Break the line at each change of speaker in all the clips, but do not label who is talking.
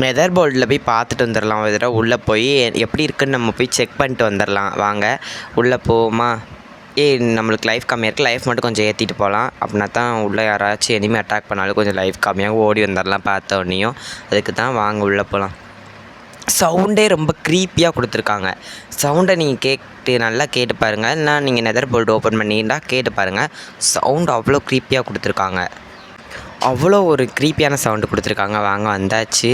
Neither போல்டில் போய் பார்த்துட்டு வந்துடலாம். ஒரு தடவை உள்ளே போய் எப்படி இருக்குன்னு நம்ம போய் செக் பண்ணிட்டு வந்துடலாம். வாங்க உள்ளே போவோமா? நம்மளுக்கு லைஃப் கம்மியாக இருக்குது, லைஃப் மட்டும் கொஞ்சம் ஏற்றிட்டு போகலாம். அப்படின்னா தான் உள்ளே யாராச்சும் எனிமே அட்டாக் பண்ணாலும் கொஞ்சம் லைஃப் கம்மியாக ஓடி வந்துடலாம் பார்த்த உடனேயும். அதுக்கு தான் வாங்க உள்ளே போகலாம். சவுண்டே ரொம்ப க்ரீப்பியாக கொடுத்துருக்காங்க. சவுண்டை நீங்கள் கேட்டு நல்லா கேட்டு பாருங்கள். இல்லைனா நீங்கள் நெதர் போல்டு ஓப்பன் பண்ணிட்டா கேட்டு பாருங்கள். சவுண்டு அவ்வளோ க்ரீப்பியாக கொடுத்துருக்காங்க. அவ்வளோ ஒரு க்ரீப்பியான சவுண்டு கொடுத்துருக்காங்க. வாங்க வந்தாச்சு.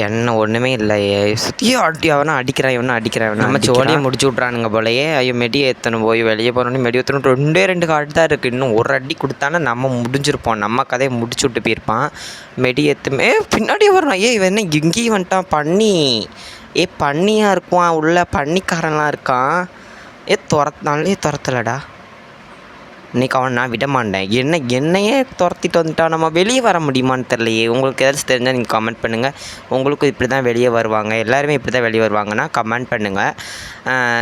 என்ன ஒன்றுமே இல்லையே, சுற்றியும் அடிக்கிறான். நம்ம சோழியை முடிச்சு விட்றானுங்க போலையே. ஐயோ மெடி ஏற்றணும், போய் வெளியே போனோன்னு மெடி ஏற்றணும். 2 கார்டு தான் இருக்குது. இன்னும் ஒரு அடி கொடுத்தானா நம்ம முடிஞ்சிருப்போம், நம்ம கதையை முடிச்சு விட்டு போயிருப்பான். மெடி ஏற்றுமே பின்னாடி வரணும். இவன் என்ன இங்கேயும் வந்துட்டான்? பண்ணியாக இருக்குவான், உள்ள பண்ணிக்காரன்லாம் இருக்கான். துரத்தலடா. இன்றைக்கி அவன் நான் விட மாட்டேன். என்னையே துரத்திட்டு வந்துட்டான். நம்ம வெளியே வர முடியுமான்னு தெரியலையே. உங்களுக்கு ஏதாச்சும் தெரிஞ்சால் நீங்கள் கமெண்ட் பண்ணுங்கள். உங்களுக்கும் இப்படி தான் வெளியே வருவாங்க, எல்லாருமே இப்படி தான் வெளியே வருவாங்கன்னா கமெண்ட் பண்ணுங்கள்,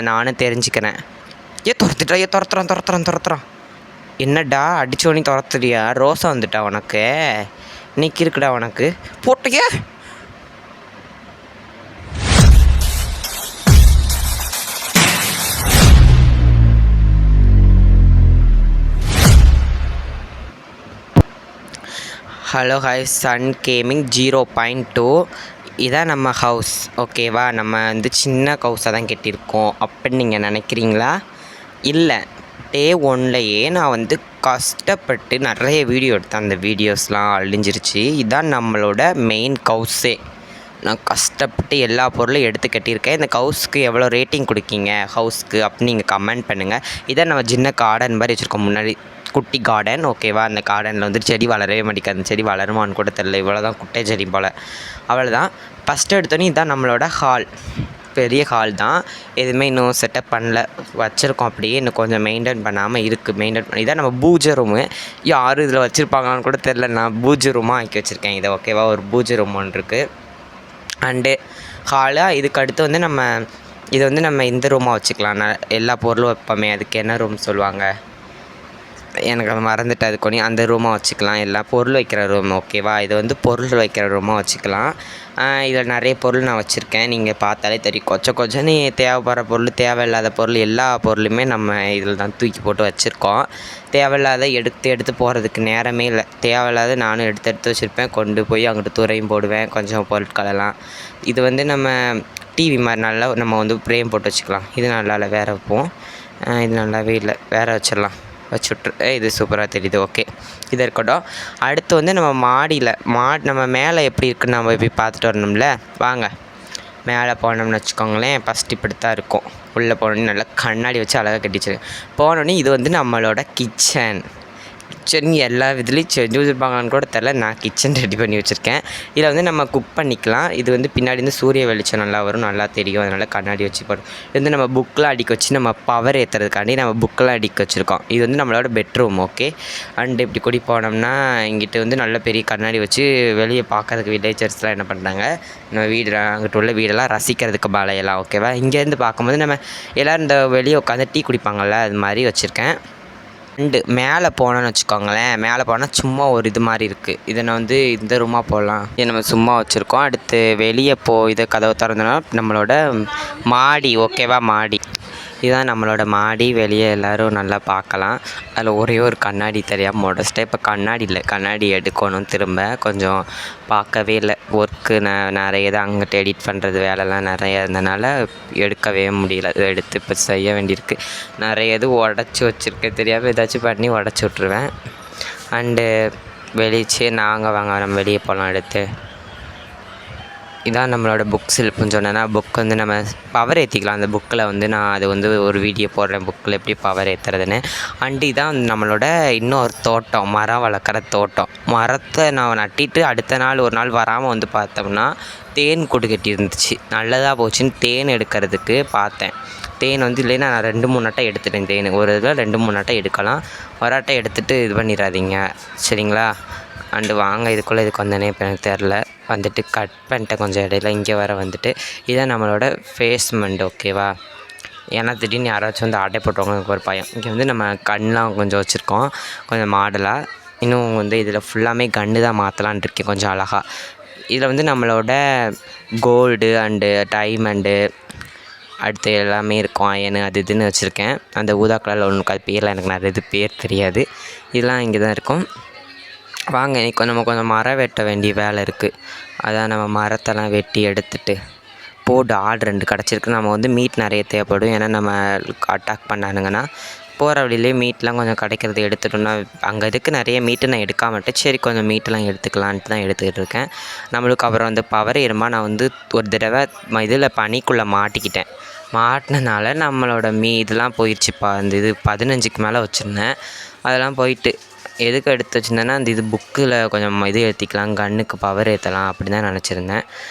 நானும் தெரிஞ்சுக்கிறேன். துரத்துறான். என்னடா அடித்தோனி துரத்துறியா? ரோசா வந்துட்டா உனக்கு? இன்னைக்கு இருக்குடா உனக்கு போட்டிய. ஹலோ ஹாய், சன் கேமிங் 0.2 இதான் நம்ம ஹவுஸ். ஓகேவா? நம்ம வந்து சின்ன ஹவுஸாக தான் கட்டியிருக்கோம் அப்படின்னு நீங்கள் நினைக்கிறீங்களா? இல்லை, டே 1லேயே நான் வந்து கஷ்டப்பட்டு நிறைய வீடியோ எடுத்தேன். அந்த வீடியோஸ்லாம் அழிஞ்சிருச்சு. இதுதான் நம்மளோட மெயின் ஹவுஸே. நான் கஷ்டப்பட்டு எல்லா பொருளும் எடுத்து கட்டியிருக்கேன். இந்த ஹவுஸ்க்கு எவ்வளோ ரேட்டிங் கொடுக்கீங்க ஹவுஸ்க்கு அப்படின்னு நீங்கள் கமெண்ட் பண்ணுங்கள். இதான் நம்ம சின்ன கார்டன் மாதிரி வச்சுருக்கோம், முன்னாடி குட்டி கார்டன். ஓகேவா? அந்த கார்டனில் வந்து செடி வளரவே மாட்டேங்குது. அந்த செடி வளருமான்னு கூட தெரில. இவ்வளோ தான் குட்டை செடி போல். அவ்வளோதான். ஃபஸ்ட்டு எடுத்தோன்னே இதுதான் நம்மளோட ஹால். பெரிய ஹால் தான். எதுவுமே இன்னும் செட்டப் பண்ணல, வச்சுருக்கோம் அப்படியே. இன்னும் கொஞ்சம் மெயின்டைன் பண்ணாமல் இருக்குது. இதான் நம்ம பூஜை ரூமு. யாரும் இதில் வச்சுருப்பாங்கன்னு கூட தெரில. நான் பூஜை ரூமாக ஆக்கி வச்சுருக்கேன் இதை. ஓகேவா? ஒரு பூஜை ரூம் ஒன்று இருக்குது. அண்டு ஹாலாக இதுக்கு அடுத்து வந்து இது வந்து நம்ம இந்த ரூமாக வச்சுக்கலாம். நான் எல்லா பொருளும் வைப்போமே, அதுக்கு என்ன ரூம் சொல்லுவாங்க, எனக்கு அது மறந்துட்டு. அது கொண்டு அந்த ரூமாக வச்சுக்கலாம். எல்லாம் பொருள் வைக்கிற ரூம். ஓகேவா? இது வந்து பொருள் வைக்கிற ரூமாக வச்சுக்கலாம். இதில் நிறைய பொருள் நான் வச்சுருக்கேன். நீங்கள் பார்த்தாலே தெரியும். கொஞ்சம் நீ தேவைப்படுற பொருள், தேவையில்லாத பொருள், எல்லா பொருளுமே நம்ம இதில் தான் தூக்கி போட்டு வச்சுருக்கோம். தேவையில்லாத எடுத்து போகிறதுக்கு நேரமே இல்லை. தேவையில்லாத நானும் எடுத்து வச்சுருப்பேன். கொண்டு போய் அங்கிட்டு தூரையும் போடுவேன் கொஞ்சம் பொருட்களெல்லாம். இது வந்து நம்ம டிவி மாதிரி நல்லா நம்ம வந்து ஃப்ரேம் போட்டு வச்சுக்கலாம். இது நல்லா இல்லை, வேறு வைப்போம். இது நல்லாவே இல்லை, வேறு வச்சிடலாம். வச்சுட்ரு. இது சூப்பராக தெரியுது. ஓகே, இது இருக்கட்டும். அடுத்து வந்து நம்ம மாடியில் நம்ம மேலே எப்படி இருக்குன்னு நம்ம போய் பார்த்துட்டு வரணும்ல. வாங்க மேலே போனோம்னு வச்சுக்கோங்களேன். ஃபஸ்ட்டு இப்படி தான் இருக்கும். உள்ளே போனோடனே நல்லா கண்ணாடி வச்சு அழகாக கட்டிச்சிருக்கு. போனோடனே இது வந்து நம்மளோட கிச்சன் எல்லா இதுலேயும் செஞ்சு வச்சுருப்பாங்கன்னு கூட தெரில. நான் கிச்சன் ரெடி பண்ணி வச்சுருக்கேன். இதில் வந்து நம்ம குக் பண்ணிக்கலாம். இது வந்து பின்னாடி வந்து சூரிய வெளிச்சம் நல்லா வரும், நல்லா தெரியும். அதனால் கண்ணாடி வச்சு போடும். இது வந்து நம்ம புக்கெலாம் அடிக்க வச்சு நம்ம பவர் ஏற்றுறதுக்காண்டி நம்ம புக்கெலாம் அடிக்க வச்சுருக்கோம். இது வந்து நம்மளோட பெட்ரூம். ஓகே. அண்டு இப்படி கூடி போனோம்னா இங்கிட்ட வந்து நல்ல பெரிய கண்ணாடி வச்சு வெளியே பார்க்கறதுக்கு வில்லேஜர்ஸ்லாம் என்ன பண்ணுறாங்க, நம்ம அங்கிட்ட உள்ள வீடெல்லாம் ரசிக்கிறதுக்கு மலையெல்லாம். ஓகேவா? இங்கேருந்து பார்க்கும்போது நம்ம எல்லோரும் இந்த வெளியே உட்காந்து டீ குடிப்பாங்கள்ல, அது மாதிரி வச்சுருக்கேன். அண்டு மேலே போனோன்னு வச்சுக்கோங்களேன். மேலே போனால் சும்மா ஒரு இது மாதிரி இருக்குது. இதை நான் வந்து இந்த ரூமாக போகலாம். இதை நம்ம சும்மா வச்சுருக்கோம். அடுத்து வெளியே இதை கதவை திறந்தோன்னா நம்மளோட மாடி. ஓகேவா? மாடி இதுதான் நம்மளோட மாடி. வெளியே எல்லோரும் நல்லா பார்க்கலாம். அதில் ஒரே ஒரு கண்ணாடி தெரியாமல் உடச்சிட்டேன். இப்போ கண்ணாடி எடுக்கணும். திரும்ப கொஞ்சம் பார்க்கவே இல்லை. ஒர்க்கு நிறைய தான் அங்கிட்ட எடிட் பண்ணுறது வேலைலாம் நிறைய இருந்தனால எடுக்கவே முடியல. எடுத்து இப்போ செய்ய வேண்டியிருக்கு. நிறைய இது உடச்சி வச்சுருக்கேன். தெரியாமல் ஏதாச்சும் பண்ணி உடச்சி விட்ருவேன். அண்டு வெளியே வாங்க நம்ம வெளியே போகலாம். அடுத்து இதான் நம்மளோட புக் ஷெல்ஃப்னு சொன்னேன்னா, புக் வந்து நம்ம பவர் ஏற்றிக்கலாம். அந்த புக்கில் வந்து நான் அது வந்து ஒரு வீடியோ போடுறேன், புக்கில் எப்படி பவர் ஏற்றுறதுன்னு. அண்டு இதான் நம்மளோட இன்னொரு தோட்டம், மரம் வளர்க்குற தோட்டம். மரத்தை நான் நட்டிட்டு அடுத்த நாள் ஒரு நாள் வராமல் வந்து பார்த்தோம்னா தேன் கூடு கட்டி இருந்துச்சு. நல்லதாக போச்சுன்னு தேன் எடுக்கிறதுக்கு பார்த்தேன். தேன் வந்து இல்லைன்னா நான் 2-3 அட்டை எடுத்துட்டேன். தேன் ஒரு இதில் 2-3 அட்டை எடுக்கலாம். ஒரு அட்டை எடுத்துகிட்டு இது பண்ணிடாதீங்க, சரிங்களா? அண்டு வாங்க இதுக்கு வந்தேனே இப்போ எனக்கு தெரில. வந்துட்டு கட் பண்ணிட்டேன் கொஞ்சம் இடையில. இங்கே வர வந்துட்டு இதான் நம்மளோட பேஸ்மெண்ட். ஓகேவா? ஏன்னா திடீர்னு யாராச்சும் வந்து ஆட்டை போட்டுவாங்க, எனக்கு ஒரு பயம். இங்கே வந்து நம்ம கண்ணெலாம் கொஞ்சம் வச்சுருக்கோம், கொஞ்சம் மாடலாக. இன்னும் வந்து இதில் ஃபுல்லாமே கன்று தான் மாற்றலான் இருக்கேன், கொஞ்சம் அழகாக. இதில் வந்து நம்மளோட கோல்டு அண்டு டைமண்டு அடுத்து எல்லாமே இருக்கும். அயனு அது இதுன்னு வச்சுருக்கேன். அந்த ஊதா கலரில் ஒன்று அது பேர்லாம் எனக்கு நிறைய இது பேர் தெரியாது. இதெல்லாம் இங்கே தான் இருக்கும். வாங்க இன்றைக்கி நம்ம கொஞ்சம் மரம் வெட்ட வேண்டிய வேலை இருக்குது. அதான் நம்ம மரத்தெல்லாம் வெட்டி எடுத்துகிட்டு போடு ஆடு 2 கிடச்சிருக்கு. நம்ம வந்து மீட் நிறைய தேவைப்படும். ஏன்னா நம்ம அட்டாக் பண்ணானுங்கன்னா போகிற வழியிலே மீட்லாம் கொஞ்சம் கிடைக்கிறது எடுத்துட்டோம்னா அங்கே இதுக்கு நிறைய மீட்டு நான் எடுக்காமட்டேன். சரி கொஞ்சம் மீட்டெலாம் எடுத்துக்கலான்ட்டு தான் எடுத்துக்கிட்டு இருக்கேன். நம்மளுக்கு அப்புறம் வந்து பவர் ஏறுமா நான் வந்து ஒரு தடவை இதில் பனிக்குள்ளே மாட்டிக்கிட்டேன். மாட்டினனால நம்மளோட இதெல்லாம் போயிடுச்சுப்பா. அந்த இது 15க்கு மேலே வச்சுருந்தேன். அதெல்லாம் போயிட்டு எதுக்கு எடுத்து வச்சுருந்தேன்னா அந்த இது புக்கில் கொஞ்சம் இது ஏற்றிக்கலாம், கன்னுக்கு பவர் ஏற்றலாம் அப்படி தான் நினச்சிருந்தேன்.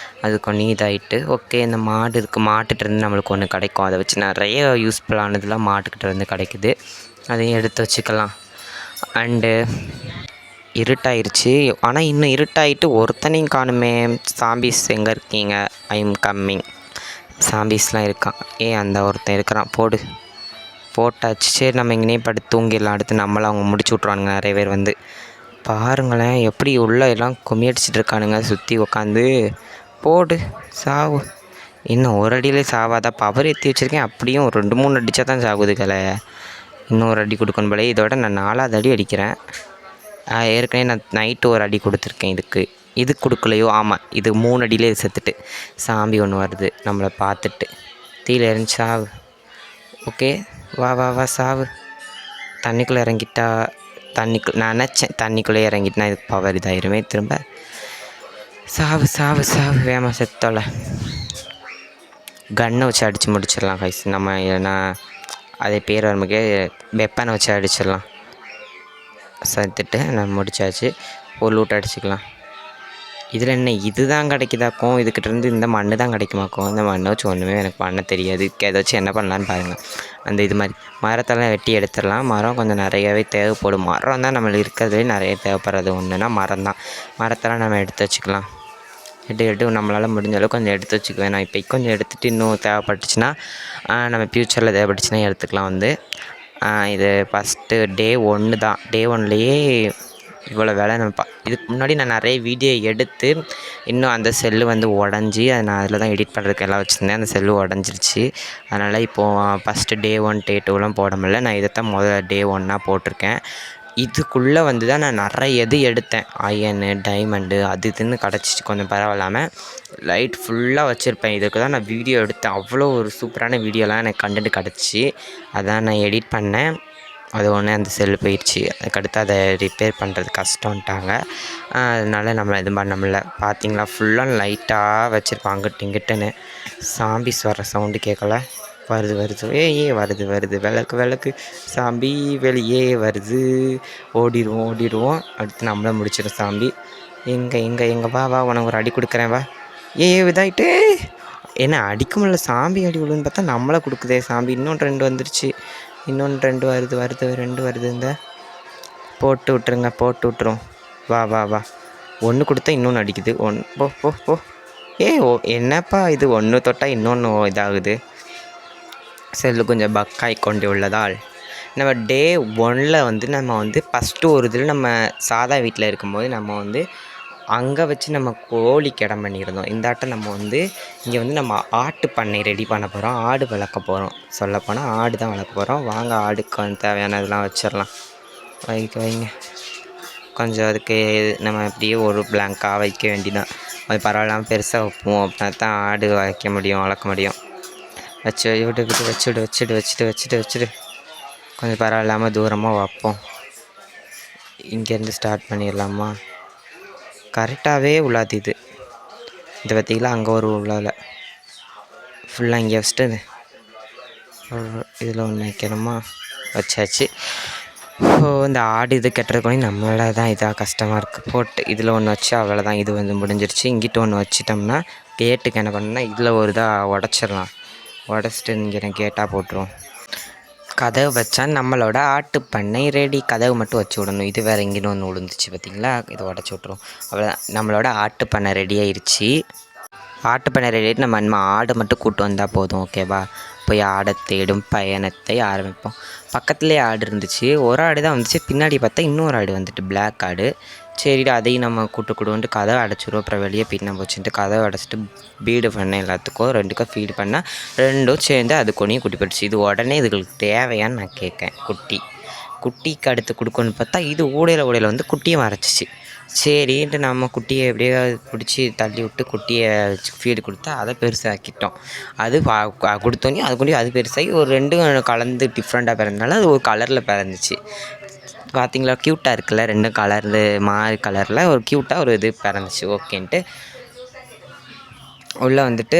அது கொஞ்சம் இதாகிட்டு ஓகே இந்த மாடு இருக்குது. மாட்டுகிட்டேருந்து நம்மளுக்கு ஒன்று கிடைக்கும். அதை வச்சு நிறைய யூஸ்ஃபுல்லானதுலாம் மாட்டுக்கிட்டேருந்து கிடைக்குது. அதையும் எடுத்து வச்சுக்கலாம். அண்டு இருட்டாயிருச்சு. ஆனால் இன்னும் இருட்டாயிட்டு ஒருத்தனையும் காணுமே. சாம்பீஸ் எங்கே இருக்கீங்க? I am coming. சாம்பீஸ்லாம் இருக்கான். அந்த ஒருத்தன் இருக்கிறான். போட்டாச்சு. சரி நம்ம இங்கேயே படுத்து தூங்கிடலாம். அடுத்து நம்மளை அவங்க முடிச்சு விட்ருவானுங்க நிறைய பேர் வந்து. பாருங்களேன் எப்படி உள்ளே எல்லாம் கும்மியடிச்சிட்டு இருக்கானுங்க சுற்றி உக்காந்து. போடு சாவு. இன்னும் ஒரு அடியிலே சாவாதா? பவர் ஏற்றி வச்சுருக்கேன். அப்படியும் ஒரு 2-3 அடித்தா தான் சாகுதுகளை. இன்னும் ஒரு அடி கொடுக்கணும் போல. இதோட நான் 4வது அடி அடிக்கிறேன். ஏற்கனவே நான் நைட்டு ஒரு அடி கொடுத்துருக்கேன். இது கொடுக்கலையோ? ஆமாம் இது 3 அடியிலே செத்துட்டு. சாம்பி ஒன்று வருது நம்மளை பார்த்துட்டு. தீயில் எரிஞ்சு சாவு. ஓகே வா வா வா சாவு. தண்ணிக்குள்ளே இறங்கிட்டா நான் நினச்சேன் தண்ணிக்குள்ளே இறங்கிட்டுனா இதுக்கு பவர் இதாயிருமே. திரும்ப சாவு சாவு சாவு. வேமா செத்தோல. கன்னை வச்சு அடித்து முடிச்சிடலாம் கைஸ். நம்ம ஏன்னா அதே பேர் வரும்போதே வெப்பனை வச்சு அடிச்சிடலாம். செத்துட்டு நம்ம முடிச்சாச்சு. ஒரு லூட் அடிச்சுக்கலாம். இதில் என்ன இது தான் கிடைக்குதாக்கும். இதுக்கிட்டேருந்து இந்த மண் தான் கிடைக்குமாக்கும். இந்த மண்ணை வச்சு ஒன்றுமே எனக்கு பண்ண தெரியாது. எதை வச்சு என்ன பண்ணலான்னு பாருங்கள். அந்த இது மாதிரி மரத்தெல்லாம் வெட்டி எடுத்துடலாம். மரம் கொஞ்சம் நிறையாவே தேவைப்படும். மரம் தான் நம்மளுக்கு இருக்கிறதுலே நிறைய தேவைப்படுறது ஒன்றுனா மரம் தான். மரத்தெல்லாம் நம்ம எடுத்து வச்சுக்கலாம். எடுத்து நம்மளால் முடிஞ்ச அளவுக்கு கொஞ்சம் எடுத்து வச்சுக்குவேன். நான் இப்போ கொஞ்சம் எடுத்துகிட்டு இன்னும் தேவைப்பட்டுச்சுன்னா நம்ம ஃப்யூச்சரில் தேவைப்பட்டுச்சுன்னா எடுத்துக்கலாம். வந்து இது ஃபஸ்ட்டு டே 1 தான். டே 1லேயே இவ்வளோ வேலை நம்ம இதுக்கு முன்னாடி நான் நிறைய வீடியோ எடுத்து இன்னும் அந்த செல்லு வந்து உடஞ்சி நான் அதில் தான் எடிட் பண்ணுறதுக்கு எல்லாம் வச்சுருந்தேன். அந்த செல்லு உடஞ்சிருச்சு. அதனால் இப்போது ஃபஸ்ட்டு டே 1 டே 2லாம் போட முடியல. நான் இதைத்தான் டே 1ஆக போட்டிருக்கேன். இதுக்குள்ளே வந்து தான் நான் நிறைய இது எடுத்தேன். அயனு டைமண்டு அது இதுன்னு கிடச்சிச்சு. கொஞ்சம் பரவாயில்லாமல் லைட் ஃபுல்லாக வச்சுருப்பேன். இதுக்கு தான் நான் வீடியோ எடுத்தேன். அவ்வளோ ஒரு சூப்பரான வீடியோலாம் எனக்கு கண்டென்ட் கிடச்சி. அதான் நான் எடிட் பண்ணேன். அது ஒன்று அந்த செல்லு போயிடுச்சு. அதுக்கடுத்து அதை ரிப்பேர் பண்ணுறது கஷ்டம்ட்டாங்க. அதனால் நம்ம இது பண்ண முடியல. பார்த்திங்களா ஃபுல்லாக லைட்டாக வச்சுருப்பாங்க அங்கிட்டு இங்கிட்டுன்னு. சாம்பிஸ் வர்ற சவுண்டு கேட்கல. வருது வருது. விளக்கு சாம்பி வெளியே வருது. ஓடிடுவோம். அடுத்து நம்மளை முடிச்சிடும் சாம்பி. எங்கே வா உனக்கு ஒரு அடி கொடுக்குறேன் வா. இதாயிட்டு என்ன அடிக்க முடியல. சாம்பி அடி விழுன்னு பார்த்தா நம்மளை கொடுக்குதே சாம்பி. இன்னொன்று 2 வந்துருச்சு. இன்னொன்று 2 வருது 2 வருது. இந்த போட்டு விட்டுரும். வா 1 கொடுத்தா இன்னொன்று அடிக்குது. போ என்னப்பா இது 1 தொட்டால் இன்னொன்று இதாகுது. செல்லு கொஞ்சம் பக்காய் கொண்டு உள்ளதால் நம்ம டே 1ல் வந்து நம்ம வந்து ஃபஸ்ட்டு ஒரு இதில் நம்ம சாதா வீட்டில் இருக்கும்போது நம்ம வந்து அங்கே வச்சு நம்ம கோழிக்கு இடம் பண்ணியிருந்தோம். இந்த ஆட்டம் நம்ம வந்து இங்கே வந்து நம்ம ஆட்டு பண்ணை ரெடி பண்ண போகிறோம். ஆடு வளர்க்க போகிறோம். சொல்லப்போனால் ஆடு தான் வளர்க்க போகிறோம். வாங்க ஆடுக்கு வந்து தேவையானதெல்லாம் வச்சிடலாம். வைங்க கொஞ்சம் அதுக்கு நம்ம அப்படியே ஒரு பிளாங்காக வைக்க வேண்டியதான். அது பரவாயில்லாமல் பெருசாக வைப்போம். அப்படின்னா தான் ஆடு வளர்க்க முடியும். வச்சுடு கொஞ்சம் பரவாயில்லாமல் தூரமாக வைப்போம். இங்கேருந்து ஸ்டார்ட் பண்ணிடலாமா? கரெக்டாகவே உள்ளாது இது பார்த்திங்களா. அங்கே ஒரு உள்ளால ஃபுல்லாக இங்கே வச்சுட்டு இதில் ஒன்று வைக்கணுமா? வச்சாச்சு. இந்த ஆடு இது கெட்டுறதுக்கு நம்மளால தான் இதாக கஷ்டமாக இருக்குது. போட்டு இதில் ஒன்று வச்சு அவ்வளோதான். இது வந்து முடிஞ்சிருச்சு. இங்கிட்ட ஒன்று வச்சிட்டோம்னா கேட்டுக்கு என்ன பண்ணணும்னா இதில் ஒரு இதாக உடச்சிடலாம். உடச்சிட்டு இங்கே கேட்டாக போட்டுருவோம். கதவு வச்சா நம்மளோட ஆட்டு பண்ணை ரெடி. கதவு மட்டும் வச்சு விடணும். இது வேறு எங்கேயும் ஒன்று விழுந்துச்சு பார்த்திங்களா. இதை உடச்சி விட்ருவோம். அவ்வளோதான் நம்மளோட ஆட்டு பண்ணை ரெடி ஆயிடுச்சு. ஆட்டு பண்ணை ரெடி ஆகிட்டு நம்ம ஆடு மட்டும் கூட்டு வந்தால் போதும். ஓகேவா? போய் ஆடை தேடும் பயணத்தை ஆரம்பிப்போம். பக்கத்துலேயே ஆடு இருந்துச்சு. ஒரு ஆடு தான் வந்துச்சு. பின்னாடி பார்த்தா இன்னொரு ஆடு வந்துட்டு பிளாக் ஆடு. சரிடா அதையும் நம்ம கூட்டுக்குடுன்ட்டு கதவை அடைச்சிடுவோம். அப்புறம் வெளியே பின்ன போச்சுன்ட்டு கதவை அடைச்சிட்டு ஃபீடு பண்ணேன் எல்லாத்துக்கும். 2க்கும் ஃபீடு பண்ணால் 2ம் சேர்ந்து அது கொனியும் குட்டி போட்டுச்சு. இது உடனே இதுகளுக்கு தேவையான்னு நான் கேட்கேன். குட்டிக்கு அடுத்து கொடுக்கணுன்னு பார்த்தா இது ஊடையில் வந்து குட்டியை மறைச்சிச்சு. சரின்ட்டு நம்ம குட்டியை எப்படியோ பிடிச்சி தள்ளி விட்டு குட்டியை ஃபீடு கொடுத்தா அதை பெருசாக்கிட்டோம். அது கொடுத்தோன்னே அது பெருசாகி ஒரு 2ம் கலந்து டிஃப்ரெண்ட்டாக பிறந்தனால அது ஒரு கலரில் பிறந்துச்சு. பார்த்தீங்களா க்யூட்டாக இருக்குல்ல, 2 கலரு மாறி கலரில் ஒரு க்யூட்டாக ஒரு இது பிறந்துச்சு. ஓகேன்ட்டு உள்ளே வந்துட்டு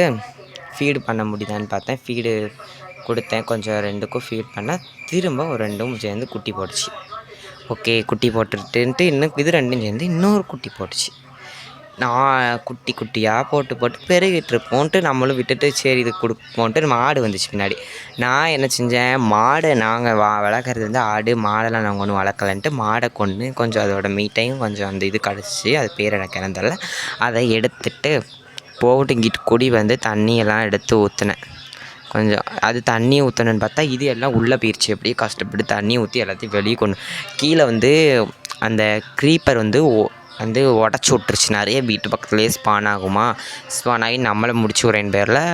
ஃபீடு பண்ண முடியுதான்னு பார்த்தேன். ஃபீடு கொடுத்தேன். கொஞ்சம் 2க்கும் ஃபீட் பண்ணால் திரும்ப ஒரு 2ம் சேர்ந்து குட்டி போட்டுச்சு. ஓகே குட்டி போட்டுட்டுன்ட்டு இன்னும் இது 2ம் சேர்ந்து இன்னொரு குட்டி போட்டுச்சு. நான் குட்டியாக போட்டு பெருகிட்டுருப்போன்ட்டு நம்மளும் விட்டுட்டு சரி இது கொடுப்போன்ட்டு மாடு வந்துச்சு பின்னாடி. நான் என்ன செஞ்சேன், மாடை நாங்கள் வளர்க்குறது வந்து ஆடு மாடெல்லாம் நாங்கள் ஒன்றும் வளர்க்கலன்ட்டு மாடை கொன்று கொஞ்சம் அதோட மீட்டையும் கொஞ்சம் அந்த இது கடிச்சு அது பேர் எனக்கு இறந்தல அதை எடுத்துட்டு போட்டு இங்கிட்டு குடி வந்து தண்ணியெல்லாம் எடுத்து ஊற்றினேன். கொஞ்சம் அது தண்ணி ஊற்றணுன்னு பார்த்தா இது எல்லாம் உள்ளே போயிடுச்சு. எப்படியே கஷ்டப்பட்டு தண்ணி ஊற்றி எல்லாத்தையும் வெளியே கொண்டு கீழே வந்து அந்த க்ரீப்பர் வந்து உடச்சி விட்ருச்சு. நிறைய வீட்டு பக்கத்துலேயே ஸ்பான் ஆகி நம்மளை முடிச்சு ஒரு 2 பேரில்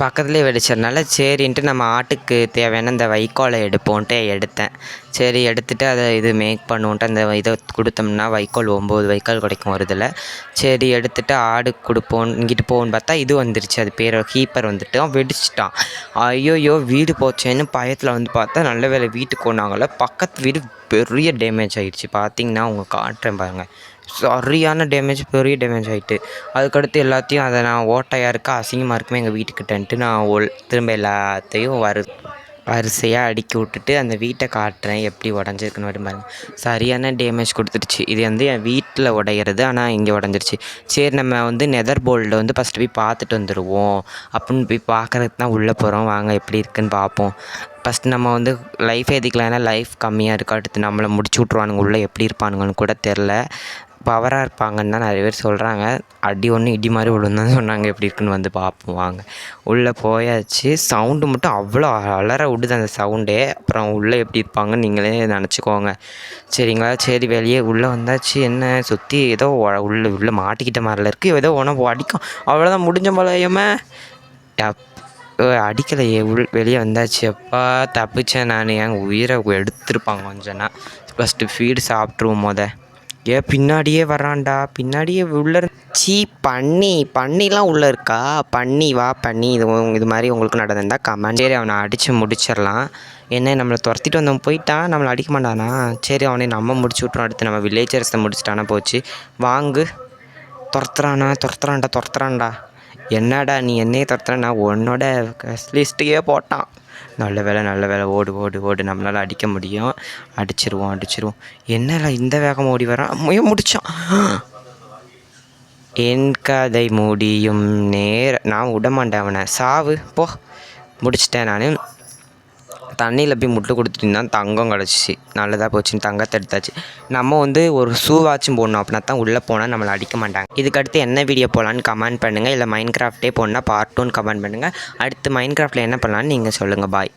பக்கத்துலேயே வெடிச்சதுனால சரின்ட்டு நம்ம ஆட்டுக்கு தேவையான இந்த வைக்கோலை எடுப்போன்ட்டு எடுத்தேன். சரி எடுத்துகிட்டு அதை இது மேக் பண்ணுவோன்ட்டு அந்த இதை கொடுத்தோம்னா வைக்கோல் 9 வைக்கோல் கிடைக்கும் ஒரு இதில். சரி எடுத்துகிட்டு ஆடு கொடுப்போம் இங்கிட்டு போகணுன்னு பார்த்தா இது வந்துருச்சு. அது பேர் ஹீப்பர் வந்துட்டு அவன் வெடிச்சிட்டான். ஐயோயோ வீடு போச்சேன்னு பயத்தில் வந்து பார்த்தா நல்ல வேலை வீட்டுக்கு போனாங்கள. பக்கத்து வீடு பெரிய டேமேஜ் ஆகிடுச்சு. பார்த்திங்கன்னா அவங்க காட்டுறேன் பாருங்கள், சரியான பெரிய டேமேஜ் ஆகிட்டு. அதுக்கடுத்து எல்லாத்தையும் அதை நான் ஓட்டையாக இருக்கா அசிங்கமாக இருக்குமே எங்கள் வீட்டுக்கிட்டன்ட்டு நான் திரும்ப எல்லாத்தையும் வரிசையாக அடுக்கி விட்டுட்டு அந்த வீட்டை காட்டுறேன் எப்படி உடஞ்சிருக்குன்னு பாருங்க. சரியான டேமேஜ் கொடுத்துருச்சு. இது வந்து என் வீட்டில் உடையிறது, ஆனால் இங்கே உடஞ்சிருச்சு. சரி நம்ம வந்து நெதர் போல்டில் வந்து ஃபஸ்ட்டு போய் பார்த்துட்டு வந்துடுவோம் அப்படின்னு போய் பார்க்குறதுக்கு தான் உள்ளே போகிறோம். வாங்க எப்படி இருக்குதுன்னு பார்ப்போம். ஃபஸ்ட்டு நம்ம வந்து லைஃப் ஏற்றிக்கலாம். ஏன்னா லைஃப் கம்மியாக இருக்கா, அடுத்து நம்மளை முடிச்சு விட்ருவானுங்க. உள்ளே எப்படி இருப்பானுங்கன்னு கூட தெரில. பவராக இருப்பாங்கன்னு தான் நிறைய பேர் சொல்கிறாங்க. அடி ஒன்று இடி மாதிரி விழுந்தான்னு சொன்னாங்க. எப்படி இருக்குன்னு வந்து பார்ப்போம் வாங்க. உள்ளே போயாச்சு. சவுண்டு மட்டும் அவ்வளோ அலற விடுது அந்த சவுண்டே. அப்புறம் உள்ளே எப்படி இருப்பாங்கன்னு நீங்களே நினச்சிக்கோங்க சரிங்களா. சரி வெளியே உள்ளே வந்தாச்சு. என்ன சுற்றி ஏதோ உள்ளே மாட்டிக்கிட்ட மாதிரில இருக்குது. ஏதோ உணவு அடிக்கும் அவ்வளோதான் முடிஞ்ச போலையுமே. அடிக்கலையே வெளியே வந்தாச்சு. அப்பா தப்பிச்சேன் நான். என் உயிரை எடுத்துருப்பாங்க கொஞ்சம்னா. ஃபஸ்ட்டு ஃபீடு சாப்பிட்ருவோம் பின்னாடியே வரான்டா. பின்னாடியே உள்ளே பண்ணிலாம் உள்ளே இருக்கா. பண்ணி இது மாதிரி உங்களுக்கு நடந்திருந்தா கமெண்ட். சரி அவனை அடித்து முடிச்சிடலாம். என்ன நம்மளை துரத்திட்டு வந்தவன் போயிட்டான், நம்மளை அடிக்க மாட்டானா. சரி அவனை நம்ம முடிச்சு விட்றோம். அடுத்து நம்ம வில்லேஜர்ஸை முடிச்சிட்டானா போச்சு. வாங்கு. துரத்துறான்டா. என்னடா நீ என்னையே துரத்துற, நான் உன்னோட லிஸ்ட்டுக்கே போட்டான். நல்ல வேலை ஓடு நம்மளால் அடிக்க முடியும். அடிச்சிருவோம். என்னடா இந்த வேகம் ஓடி வரான். முடிச்சான். என் கதை முடியும் நான் விடமாட்டேன் அவனை. சாவு போ. முடிச்சிட்டேன் நான். தண்ணியில் போய் முட்டை கொடுத்துட்டு தான் தங்கம் கிடச்சிச்சு. நல்லதாக போச்சுன்னு தங்கத்தை எடுத்தாச்சு. நம்ம வந்து ஒரு ஷூவாச்சும் போடணும். அப்படின்னா தான் உள்ளே போனால் நம்மளை அடிக்க மாட்டாங்க. இதுக்கடுத்து என்ன வீடியோ போகலான்னு கமெண்ட் பண்ணுங்கள். இல்லை மைன்கிராஃப்டே போடணுன்னா பார்ட் 2 கமெண்ட் பண்ணுங்கள். அடுத்து மைன்கிராஃப்டில் என்ன பண்ணலான்னு நீங்கள் சொல்லுங்கள். பாய்.